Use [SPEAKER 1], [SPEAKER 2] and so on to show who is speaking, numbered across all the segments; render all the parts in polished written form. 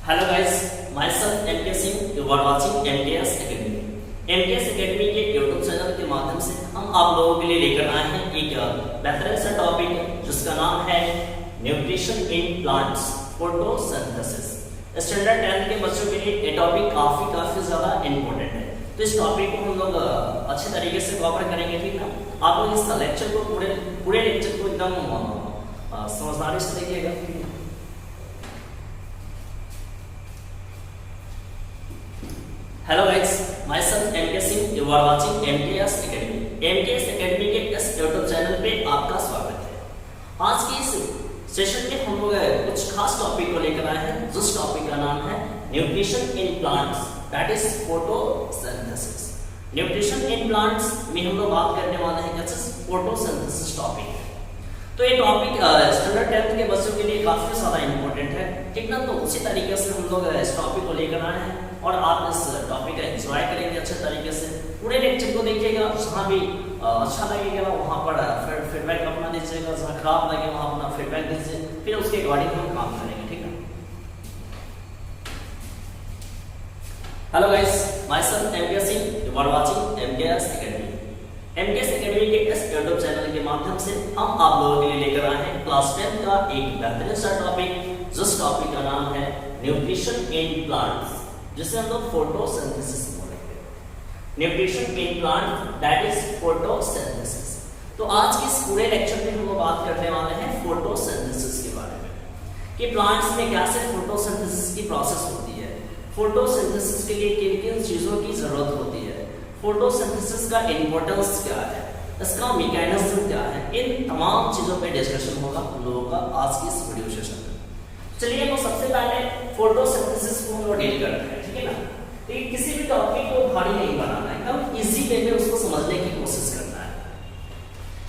[SPEAKER 1] Hello guys, myself MK Singh, you are watching MKS Academy. MKS Academy के YouTube channel के माध्यम से हम आप लोगों के लिए लेकर आए हैं एक बेहतरीन सा टॉपिक जिसका नाम है nutrition in plants, photosynthesis. Standard 10 के बच्चों के लिए ये टॉपिक काफी ज्यादा इंपॉर्टेंट है, तो इस टॉपिक को हम लोग अच्छे तरीके से कवर करेंगे। ठीक है, आप लोग इस लेक्चर को पूरे लेक्चर को एकदम समझदारी से देखिएगा। Hello guys, myself MK Singh, you are watching MKS Academy. MKS Academy के इस यूट्यूब चैनल पे आपका स्वागत है। आज की इस सेशन में हम लोग कुछ खास टॉपिक को लेकर आए हैं, जिस टॉपिक का नाम है nutrition in plants, that is photosynthesis. Nutrition in plants में हम लोग बात करने वाले हैं कैसे फोटोसिंथेसिस टॉपिक। तो ये टॉपिक स्टैंडर्ड 10 के बच्चों के लिए काफी ज्यादा इंपॉर्टेंट है, ठीक ना। तो उसी तरीके से हम लोग इस टॉपिक को लेकर आए हैं और आप इस टॉपिक का एंजॉय करेंगे अच्छे तरीके से। पूरे लेक्चर को देखिएगा, जहाँ भी अच्छा लगेगा वहाँ पर फीडबैक अपना दीजिएगा, जहाँ खराब लगे वहाँ अपना फीडबैक दीजिए, फिर उसके अकॉर्डिंग हम काम करेंगे। ठीक है। Hello guys, myself MK Singh, you are watching MKS Academy. MKS Academy के इस यूट्यूब चैनल के माध्यम से हम आप लोगों के लिए लेकर आए हैं क्लास 10 का एक बेहतरीन सा टॉपिक, जिस टॉपिक का नाम है न्यूट्रिशन इन प्लांट्स, जिसे हम लोग फोटोसिंथेसिस बोलेंगे। Nutrition in plant, that is photosynthesis. तो आज के इस पूरे लेक्चर में हम लोग बात करने वाले हैं फोटोसिंथेसिस के बारे में, कि प्लांट्स में कैसे फोटोसिंथेसिस की प्रोसेस होती है, फोटोसिंथेसिस के लिए किन किन चीजों की जरूरत होती है, फोटोसिंथेसिस का इंपॉर्टेंस क्या है, इसका मैकेनिज्म क्या है, इन तमाम चीजों पे डिस्कशन होगा हम लोगों का आज की इस वीडियो सेशन में। चलिए तो सबसे पहले फोटोसिंथेसिस को हम लोग डील करते हैं, ठीक है ना। तो किसी भी टॉपिक को भारी नहीं बनाना है, एकदम इजी वे में उसको समझने की कोशिश करना है।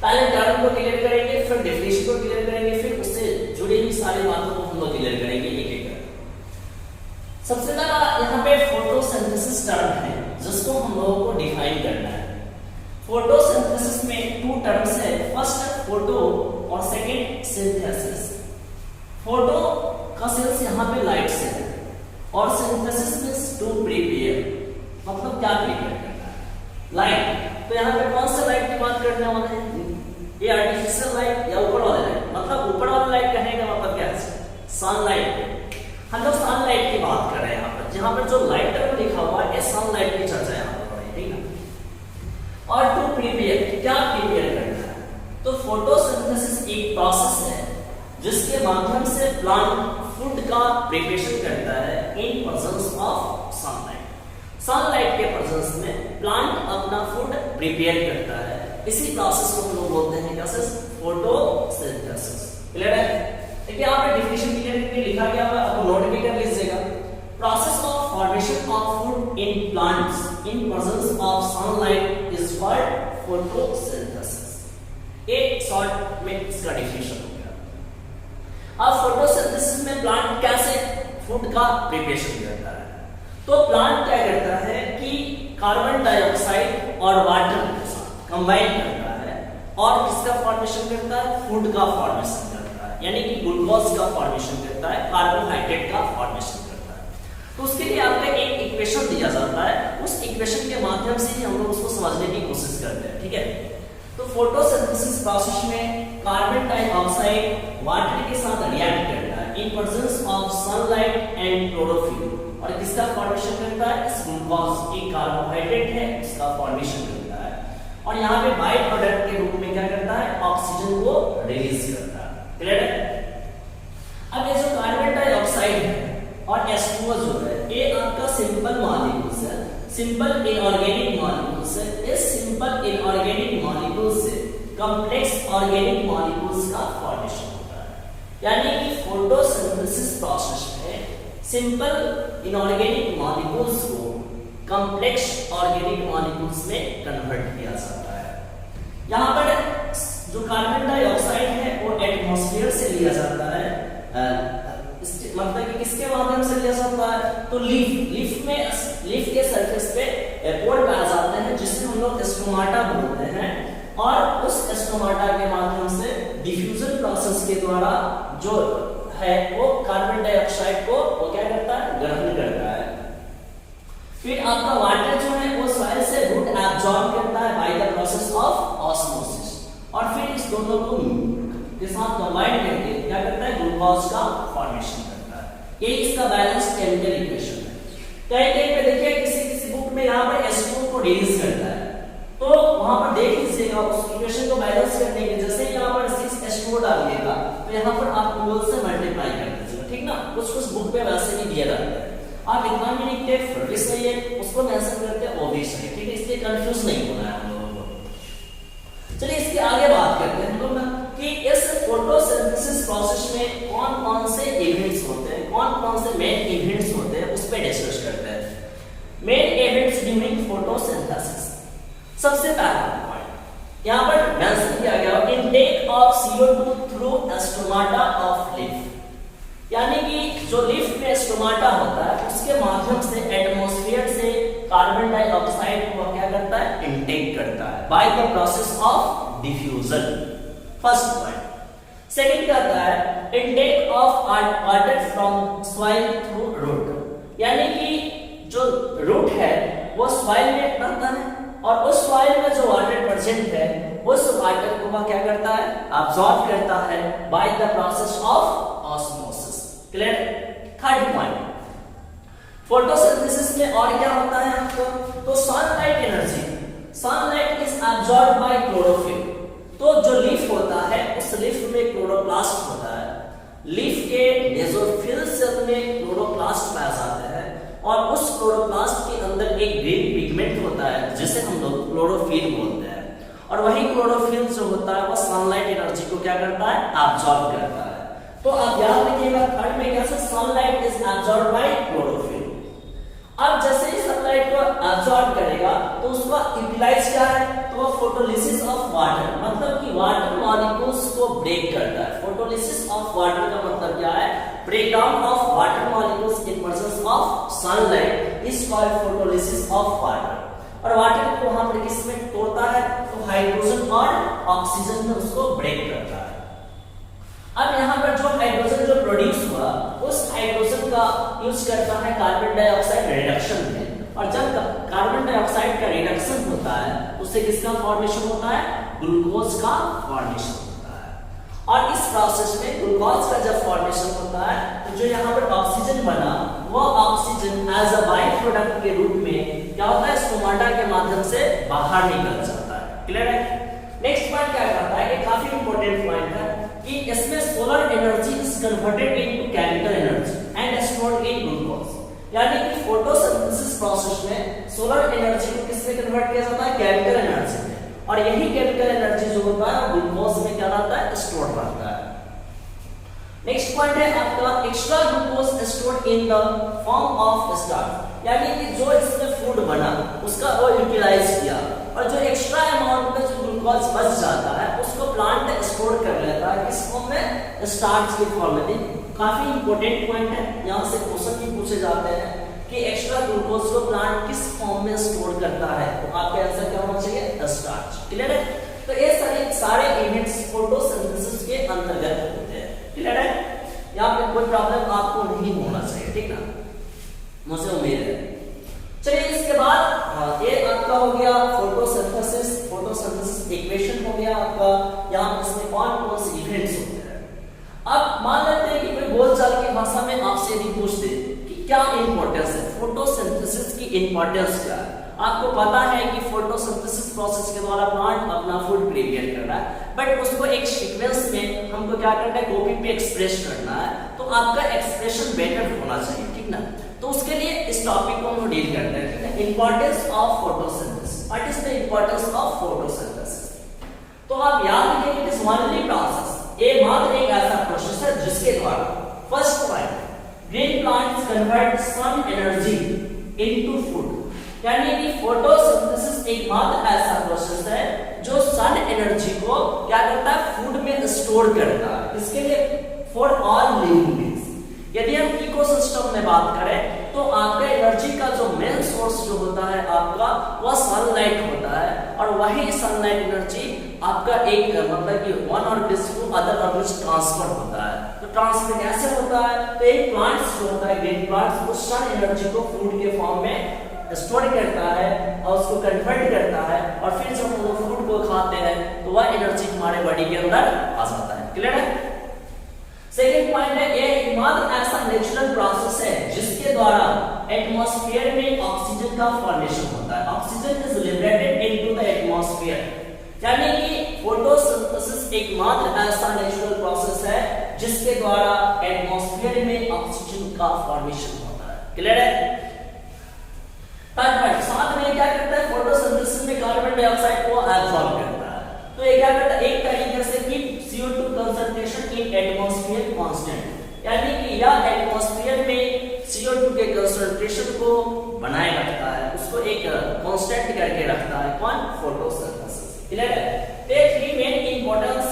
[SPEAKER 1] पहले टर्म को क्लियर करेंगे, फिर डेफिनेशन को क्लियर करेंगे, फिर उससे जुड़ी हुई सारी बातों को हम लोग क्लियर करेंगे एक एक करके। सबसे पहला यहाँ पे फोटोसिंथेसिस टर्म है, जिसको हम लोगों को डिफाइन करना है। फोटोसिंथेसिस में टू टर्म्स है, फर्स्ट फोटो और सेकंड सिंथेसिस। फोटो का सेंस यहाँ पे लाइट से है और सिंथेसिस मींस टू प्रिपेयर, मतलब क्या प्रिपेयर करना है, लाइट। तो यहाँ पे कौन सा लाइट की बात करने वाले हैं, ये आर्टिफिशियल लाइट या ऊपर वाला लाइट, मतलब ऊपर वाला लाइट कहने का मतलब क्या है, सनलाइट। हम लोग सनलाइट की बात कर रहे हैं यहाँ पर, जहाँ पर जो लाइट टर्म लिखा हुआ है सनलाइट की चर्चा यहाँ पर हो रही है, ठीक है। और टू प्रिपेयर, क्या प्रिपेयर करना है, तो फोटोसिंथेसिस एक प्रोसेस है जिसके माध्यम से प्लांट फूड का प्रिपरेशन करता है in presence of sunlight. Sunlight के प्रेजेंस में प्लांट अपना फूड प्रिपेयर करता है, इसी प्रोसेस को हम लोग बोलते हैं कैसे, फोटोसिंथेसिस। क्लियर है। देखिए यहाँ पे डेफिनेशन क्लियर करके लिखा गया है, आपको नोट भी कर लीजिएगा। Process of formation of food in plants in presence of sunlight is called photosynthesis. एक शॉर्ट में इसका डेफिनेशन। अब फोटोसिंथेसिस में प्लांट कैसे फूड का प्रिपरेशन करता है, तो प्लांट क्या करता है कि कार्बन डाइऑक्साइड और वाटर के साथ कंबाइन करता है और किसका फॉर्मेशन करता है, फूड का फॉर्मेशन करता है, यानी कि ग्लूकोज का फॉर्मेशन करता है, कार्बोहाइड्रेट का फॉर्मेशन करता है। तो उसके लिए आपको एक इक्वेशन दिया जाता है, उस इक्वेशन के माध्यम से ही हम लोग उसको समझने की कोशिश करते हैं, ठीक है। तो फोटोसिंथेसिस प्रोसेस में कार्बन डाइऑक्साइड वाटर के साथ रिएक्ट करता है in presence of sunlight and chlorophyll, और किसका फॉर्मेशन करता है, इस ग्लूकोज, एक कार्बोहाइड्रेट है, इसका फॉर्मेशन करता है, और यहाँ पे बाय प्रोडक्ट के रूप में क्या करता है, ऑक्सीजन को रिलीज करता है। क्लियर है। अब ये जो कार्बन डाइऑक्साइड है और H2O जो है, ये आपका सिंपल मॉलिक्यूल्स है, सिंपल इनऑर्गेनिक मॉलिक्यूल्स है। इस सिंपल इनऑर्गेनिक मॉलिक्यूल्स से कॉम्प्लेक्स ऑर्गेनिक मॉलिक्यूल्स का फॉर्मेशन होता है, यानी कि फोटोसिंथेसिस प्रोसेस में सिंपल इनऑर्गेनिक मॉलिक्यूल्स को कॉम्प्लेक्स ऑर्गेनिक मॉलिक्यूल्स में कन्वर्ट किया जाता है। यहाँ पर जो कार्बन डाइऑक्साइड है वो एटमॉस्फेयर से लिया जाता है, मतलब कि किसके माध्यम से लिया जाता है, तो लीफ के सरफेस पे पोर पाए जाते हैं, जिसे हम लोग स्टोमाटा बोलते हैं, और उस स्टोमाटा के माध्यम से डिफ्यूजन प्रोसेस के द्वारा जो है वो कार्बन डाइऑक्साइड को वो क्या करता है, ग्लूकोज का फॉर्मेशन करता है। ये इसका बैलेंस केमिकल इक्वेशन है। कहीं कहीं पे देखिए किसी बुक में यहाँ पर H2O को रिलीज करता है, तो वहां पर देख लीजिएगा उस इक्वेशन को बैलेंस करने के जैसे यहाँ पर 6H2O डालिएगा तो यहाँ पर आप 12 से मल्टीप्लाई कर दीजिएगा, ठीक ना। कुछ बुक पे वैसे भी दिया रहता है, आप इतना भी नहीं लिखते फिर भी सही है, उसको मेंशन करते वो भी सही है, ठीक है। इसलिए कंफ्यूज नहीं होना है हम लोगों को। चलिए इसके आगे बात करते हैं हम लोग ना कि इस फोटोसिंथेसिस प्रोसेस में कौन कौन से इवेंट्स होते हैं, कौन कौन से मेन इवेंट्स होते हैं, उस पे डिस्कस करते हैं। Main events during photosynthesis. सबसे पहला पॉइंट यहाँ पर मेंशन किया गया intake of CO2 through stomata of leaf, यानी कि जो लीफ में स्टोमाटा होता है उसके माध्यम से एटमॉस्फेयर से कार्बन डाइऑक्साइड को क्या करता है, इनटेक करता है by the process of diffusion. First point. Second कहता है intake of water from soil through root, यानी कि जो रूट है वो सॉइल में रहता है और उस सॉइल में जो वाटर प्रेजेंट है उस वाटर को वह क्या करता है, अब्सॉर्ब करता है by the process of osmosis. Clear. Third point, photosynthesis में और क्या होता है आपको, तो sunlight energy, sunlight is absorbed bye chlorophyll. तो जो लीफ होता है उस लीफ में क्लोरोप्लास्ट होता है, लीफ के मेसोफिल सेल में क्लोरोप्लास्ट पाए जाते हैं और उस क्लोरोप्लास्ट के अंदर एक ग्रीन पिगमेंट होता है जिसे हम लोग क्लोरोफिल बोलते हैं, और वही क्लोरोफिल जो होता है वह सनलाइट एनर्जी को क्या करता है, अब्सॉर्ब करता है। तो आप याद रखिएगा थर्ड में कैसे sunlight is absorbed bye chlorophyll. अब जैसे ही सनलाइट को अब्सॉर्ब करेगा तो उसका यूटिलाइज क्या है, तो वो फोटोलिसिस ऑफ वाटर, मतलब कि वाटर मॉलिक्यूल्स को ब्रेक करता है। फोटोलिसिस ऑफ वाटर का मतलब क्या है, breakdown of water molecules in presence of sunlight is called photolysis of water. और वाटर को वहां पर किसमें तोड़ता है, तो हाइड्रोजन और ऑक्सीजन में उसको ब्रेक करता है। अब यहाँ पर जो हाइड्रोजन जो प्रोड्यूस हुआ उस हाइड्रोजन का यूज करता है कार्बन डाइऑक्साइड रिडक्शन में, और जब कार्बन डाइऑक्साइड का रिडक्शन होता है उससे किसका फॉर्मेशन होता है, ग्लूकोज का फॉर्मेशन होता है। और इस प्रोसेस में ग्लूकोज का जब फॉर्मेशन होता है तो जो यहाँ पर ऑक्सीजन बना वो oxygen as a by product के रूप में क्या होता है, स्टोमाटा के माध्यम से बाहर निकल जाता है। क्लियर है। नेक्स्ट पॉइंट क्या करता है, ये काफी इंपॉर्टेंट पॉइंट है कि इसमें solar energy is converted into chemical energy and stored in glucose, यानी कि फोटोसिंथेसिस प्रोसेस में सोलर एनर्जी को किसमें कन्वर्ट किया जाता है, केमिकल एनर्जी में, और यही केमिकल एनर्जी जो होता है ग्लूकोज में क्या रहता है, स्टोर रहता है। नेक्स्ट पॉइंट है आपका extra glucose stored in the form of starch, यानी कि जो इसमें फूड बना उसका वो यूटिलाइज किया और जो एक्स्ट्रा अमाउंट में जो ग्लूकोज बच जाता है उसको प्लांट स्टोर कर लेता है किस फॉर्म में, स्टार्च की फॉर्म में। काफी इंपॉर्टेंट पॉइंट है, यहाँ से क्वेश्चन भी पूछे जाते हैं कि एक्स्ट्रा ग्लूकोज को प्लांट किस फॉर्म में स्टोर करता है, तो आपका आंसर क्या होना चाहिए, स्टार्च। क्लियर है। तो ये सारे इवेंट्स फोटोसिंथेसिस के अंतर्गत होते हैं। क्लियर है। यहाँ पे कोई प्रॉब्लम आपको नहीं होना चाहिए, ठीक ना, मुझे उम्मीद है। चलिए इसके बाद ये आपका हो गया फोटोसिंथेसिस, फोटोसिंथेसिस इक्वेशन हो गया आपका, यहाँ इसमें कौन कौन से इवेंट्स होते हैं। अब मान लेते हैं कि कोई बोलचाल की भाषा में आपसे यदि पूछते कि क्या इंपॉर्टेंस है, फोटोसिंथेसिस की इंपॉर्टेंस क्या है। आपको पता है कि फोटोसिंथेसिस प्रोसेस के द्वारा प्लांट अपना फूड प्रिपेयर कर रहा है, बट उसको एक सीक्वेंस में हमको क्या करना है, कॉपी पे एक्सप्रेस करना है, तो आपका एक्सप्रेशन बेटर होना चाहिए, ठीक ना। तो उसके लिए इस टॉपिक को हम डील करते हैं, ठीक है। Importance of photosynthesis, what is the importance of photosynthesis. तो आप याद रखिए इट इज ओनली प्रोसेस, ये मात्र एक ऐसा प्रोसेस है जिसके द्वारा first point green plants convert sun energy into food, यानी कि फोटोसिंथेसिस एक मात्र ऐसा प्रोसेस है जो सन एनर्जी को क्या करता है, फूड में स्टोर करता है। इसके लिए फॉर ऑल लिविंग बीइंग्स। यदि हम इकोसिस्टम में बात करें तो आपका एनर्जी का जो मेन सोर्स जो होता है आपका वह सनलाइट होता है, और वही सनलाइट एनर्जी आपका एक मतलब कि one organism to other organism transfer होता है। तो ट्रांसफर कैसे होता है, तो एक प्लांट्स जो होता है ग्रीन प्लांट्स उस सन एनर्जी को फूड के फॉर्म में स्टोर करता है और उसको कन्वर्ट करता है, और फिर जब हम लोग फूड को खाते हैं तो वह एनर्जी हमारे बॉडी के अंदर आ जाता है। क्लियर है। सेकंड पॉइंट है ये एकमात्र ऐसा नेचुरल प्रोसेस है जिसके द्वारा एटमॉस्फेयर में ऑक्सीजन का फॉर्मेशन होता है। Oxygen is liberated into the atmosphere, यानी कि फोटोसिंथेसिस एकमात्र ऐसा नेचुरल प्रोसेस है जिसके द्वारा एटमॉस्फेयर में ऑक्सीजन का फॉर्मेशन होता है। क्लियर है? थर्ड पॉइंट, साथ में क्या करता है, फोटोसिंथेसिस में कार्बन डाइऑक्साइड को एब्सॉर्ब करता है। तो ये क्या करता है, एक तरीके से कि CO2 concentration in atmosphere constant, यानी कि यह एटमॉस्फेयर में CO2 के कंसंट्रेशन को बनाए रखता है, उसको एक कांस्टेंट करके रखता है। कौन? फोटोसिंथेसिस। क्लियर है? ये थ्री मेन इंपॉर्टेंस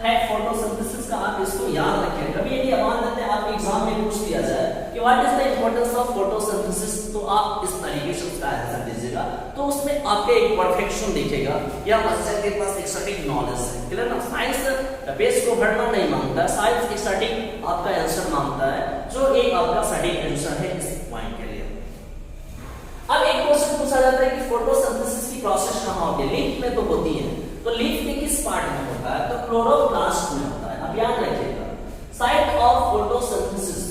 [SPEAKER 1] है फोटोसिंथेसिस का, आप इसको याद रखें। कभी यदि मान लेते हैं आपके एग्जाम में पूछ दिया जाए कि what is the importance of photosynthesis, तो आप इस तरीके से उसका आंसर दीजिएगा, तो उसमें आपके एक परफेक्शन दिखेगा या बच्चे के पास एक सटीक नॉलेज है। क्लियर ना? साइंस बेस को भरना नहीं मांगता, साइंस एक सटीक आपका आंसर मांगता है, जो एक आपका सटीक आंसर है इस पॉइंट के लिए। अब एक क्वेश्चन पूछा जाता है कि फोटोसिंथेसिस की प्रोसेस कहां होती है? लीफ में तो होती है, तो लीफ के किस पार्ट में होता है? तो क्लोरोप्लास्ट में होता है। अब याद रखिएगा, साइट ऑफ फोटोसिंथेसिस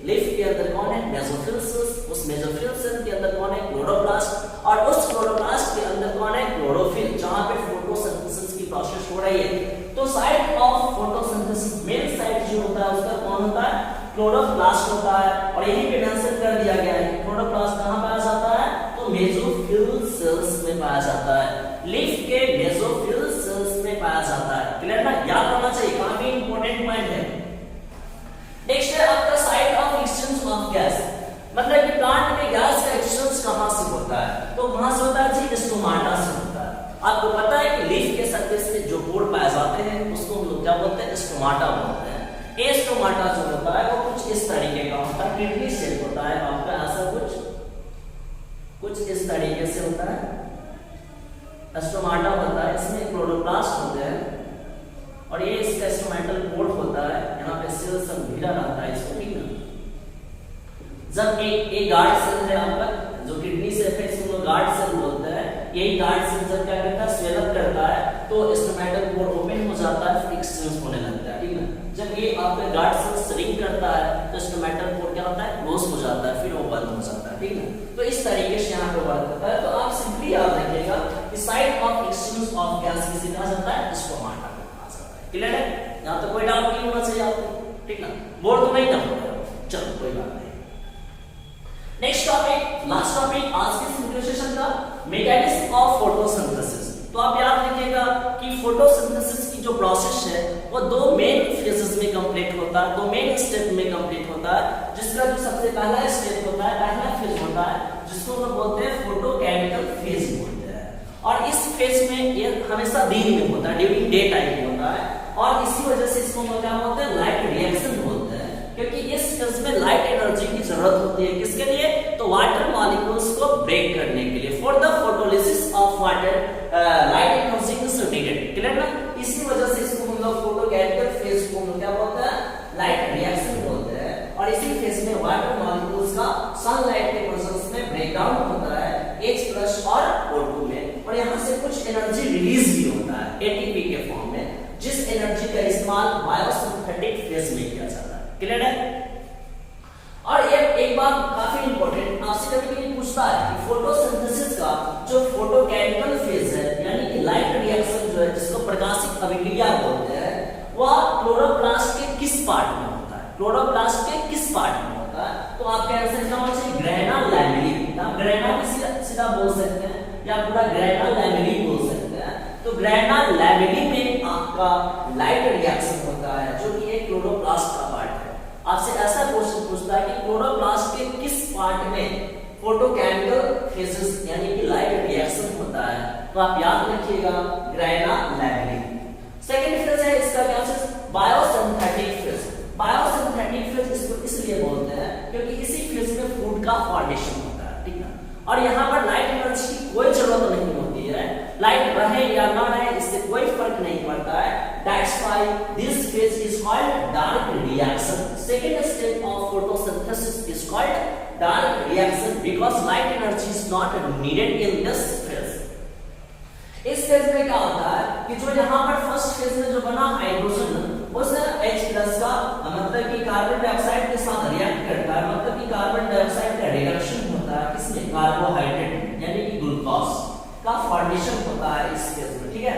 [SPEAKER 1] लीफ के अंदर कौन है? Mesophyll cells. उस मेसोफिल सेल के अंदर कौन है? क्लोरोप्लास्ट। और उस क्लोरोप्लास्ट के अंदर कौन है? क्लोरोफिल, जहां पे फोटोसिंथेसिस की प्रोसेस हो रही है। तो site of photosynthesis main site जो होता है उसका कौन होता है? क्लोरोप्लास्ट होता है। और यही पे मेंशन कर दिया गया है कि क्लोरोप्लास्ट कहां पाया जाता है? तो मेसोफिल सेल्स में पाया जाता है। लीफ के मेसोफिल सेल्स में पाया जाता है। क्लियर ना? याद रखना चाहिए, काफी इंपॉर्टेंट पॉइंट है। नेक्स्ट है आपका site of exchange of gas, मतलब कि प्लांट में गैस का एक्सचेंज कहां से होता है? तो कहां से होता है जी? स्टोमाटा से होता है। आपको पता है कि लीफ के सरफेस में जो पोर पाए जाते हैं उसको हम लोग क्या बोलते हैं? स्टोमाटा बोलते हैं। ये स्टोमाटा जो होता है वो कुछ इस तरीके का होता है, किडनी शेप होता है आपका, ऐसा कुछ इस तरीके से होता है। स्टोमाटा होता है, इसमें क्लोरोप्लास्ट होते हैं और ये इसका स्टोमेटल पोर्ट होता है, यहाँ पे सेल सब घिरा रहता है इसको, ठीक है। जब एक गार्ड सेल है आपका जो किडनी से है, इसको गार्ड सेल बोलते हैं। यही गार्ड सेल जब क्या करता है? स्वेल अप करता है, तो स्टोमेटल पोर्ट ओपन हो जाता है, फिर एक्सचेंज होने लगता है, ठीक है। जब ये आपका गार्ड सेल श्रिंक करता है तो स्टोमेटल पोर्ट क्या होता है? क्लोज हो जाता है, फिर वो बंद हो जाता है, ठीक है। तो इस तरीके से यहाँ पे वर्क करता है। तो आप सिंपली याद रखिएगा कि site of exchange of gas किसे कहा जाता है? स्टोमाटा को कहा जाता है। क्लियर है? यहाँ तो कोई डाउट नहीं होना चाहिए आपको, ठीक ना? बोर्ड तो नहीं डाउट, चलो कोई बात नहीं। नेक्स्ट टॉपिक, लास्ट टॉपिक आज के वीडियो सेशन का, मैकेनिज्म ऑफ फोटोसिंथेसिस। तो आप याद रखिएगा कि फोटोसिंथेसिस की जो प्रोसेस है वो दो मेन फेजेस में कंप्लीट होता है, दो मेन स्टेप में कंप्लीट होता है। जिसका जो सबसे पहला स्टेप होता है, पहला फेज होता है, जिसको हम बोलते हैं फोटोकेमिकल फेज बोलते हैं। और इस फेज में ये हमेशा दिन में होता है, ड्यूरिंग डे टाइम में होता है, और इसी वजह से इसको हम क्या बोलते हैं? लाइट रिएक्शन बोलते हैं, क्योंकि इस फेज में लाइट एनर्जी की जरूरत होती है। किसके लिए? तो वाटर मॉलिक्यूल्स को ब्रेक करने के लिए। For the photolysis of water light energy is needed. Clear ना? इसी वजह से इसको हम लोग फोटोकेमिकल फेज को हम क्या बोलते हैं? लाइट रिएक्शन बोलते हैं। और इसी फेज में वाटर मॉलिक्यूल्स का सनलाइट के प्रेजेंस में ब्रेकडाउन होता है H+ और O2 में, और यहाँ से कुछ एनर्जी रिलीज भी होता है ATP के फॉर्म में, जिस एनर्जी का इस्तेमाल बायोसिंथेटिक फेज में किया जाता है। क्लियर है? और एक बात काफी इंपॉर्टेंट, आपसे कभी कभी पूछता है कि फोटोसिंथेसिस का जो फोटोकेमिकल फेज है, यानी कि लाइट रिएक्शन जो है, जिसको प्रकाशिक अभिक्रिया बोलते हैं, वह क्लोरोप्लास्ट के किस पार्ट में होता है? क्लोरोप्लास्ट के किस पार्ट में होता है? तो आपका आंसर क्या होना चाहिए? Grana lamellae. आप ग्रैना भी सीधा बोल सकते हैं या पूरा ग्रैना लैमेली बोल सकते हैं। तो ग्रैना लैमेली में आपका लाइट रिएक्शन होता है, जो कि एक क्लोरोप्लास्ट का पार्ट है। आपसे ऐसा क्वेश्चन पूछता है कि क्लोरोप्लास्ट के किस पार्ट में फोटोकेमिकल फेजेस यानी कि लाइट रिएक्शन होता है? तो आप याद रखिएगा ग्रैना लैमेली। सेकंड फेज है इसका क्या है? Biosynthetic phase. बायोसिंथेटिक फेज इसको इसलिए बोलते हैं क्योंकि इसी फेज में फूड का फॉर्मेशन होता है, ठीक है। और यहाँ पर लाइट एनर्जी की कोई जरूरत नहीं होती है, लाइट रहे या ना रहे इससे कोई फर्क नहीं पड़ता है। That's why this phase is called dark reaction. Second step of photosynthesis is called dark reaction because light energy is not needed in this phase. इस फेज में क्या होता है कि जो यहाँ पर फर्स्ट फेज में जो बना हाइड्रोजन उस H+ का मतलब कि कार्बन डाइऑक्साइड के साथ रिएक्ट करता है, मतलब कि कार्बन डाइऑक्साइड का रिडक्शन होता है किसमें, कार्बोहाइड्रेट यानी कि ग्लूकोज का फॉर्मेशन होता है इस केस में, ठीक है।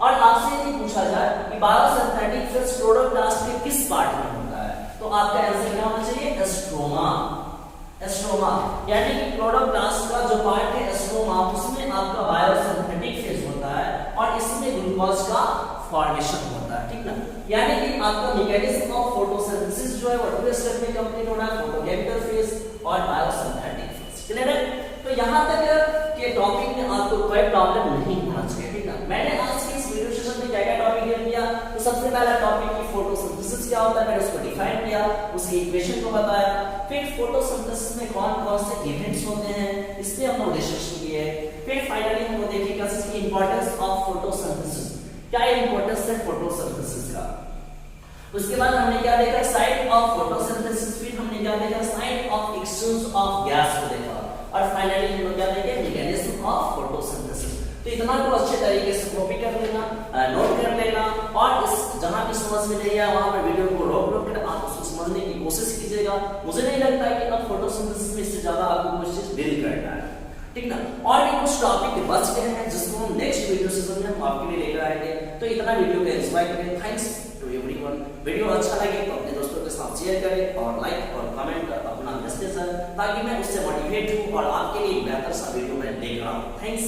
[SPEAKER 1] और आपसे यदि पूछा जाए कि बायोसिंथेटिक फेज क्लोरोप्लास्ट के किस पार्ट में होता है, तो आपका आंसर क्या होना चाहिए, एस्ट्रोमा। एस्ट्रोमा यानी कि क्लोरोप्लास्ट का जो पार्ट है एस्ट्रोमा, उसमें आपका बायोसिंथेटिक फेज होता है और इसमें ग्लूकोज का फॉर्मेशन होता है, ठीक ना। यानी कि आपका मैकेनिज्म ऑफ फोटोसिंथेसिस जो है वो 2 स्टेप में कंप्लीट होना है, फोटोकेमिकल फेज और बायोसिंथेटिक फेज, क्लियर है। तो यहां तक के टॉपिक में आपको कोई प्रॉब्लम नहीं होना चाहिए, ठीक है। मैंने आज के इस वीडियो सेशन में क्या-क्या टॉपिक दे दिया, तो सबसे पहला टॉपिक की फोटोसिंथेसिस क्या होता है मैंने उसको डिफाइन किया, उसकी इक्वेशन को बताया, फिर फोटोसिंथेसिस में कौन-कौन से इवेंट्स होते हैं इस पे हम लोग डिस्कशन किए, फिर फाइनली हम लोग देखेंगे इसकी इंपॉर्टेंस ऑफ फोटोसिंथेसिस, क्या इंपॉर्टेंस है फोटोसिंथेसिस का। उसके बाद हमने क्या देखा, साइट ऑफ फोटोसिंथेसिस, फिर हमने क्या देखा, site of exchange of gas को देखा, और फाइनली हम लोग क्या देखेंगे, मैकेनिज्म ऑफ फोटोसिंथेसिस। तो इतना को अच्छे तरीके से कॉपी कर लेना, नोट कर लेना, और इस जहां भी समझ में नहीं आया वहां पर वीडियो को रोक कर आप उसको समझने की कोशिश कीजिएगा। मुझे नहीं लगता है कि अब फोटोसिंथेसिस में इससे ज्यादा आपको कुछ चीज डील करना है, ठीक ना। और भी कुछ टॉपिक बच गए हैं जिसको हम नेक्स्ट वीडियो सेशन में हम आपके लिए लेकर आएंगे। तो इतना वीडियो को एंजॉय करें। Thanks to everyone. वीडियो अच्छा लगे तो अपने दोस्तों के साथ शेयर करें और लाइक और कमेंट कर अपना मैसेज है, ताकि मैं उससे मोटिवेट हूं और आपके लिए बेहतर सा वीडियो मैं लेकर आऊं। थैंक्स।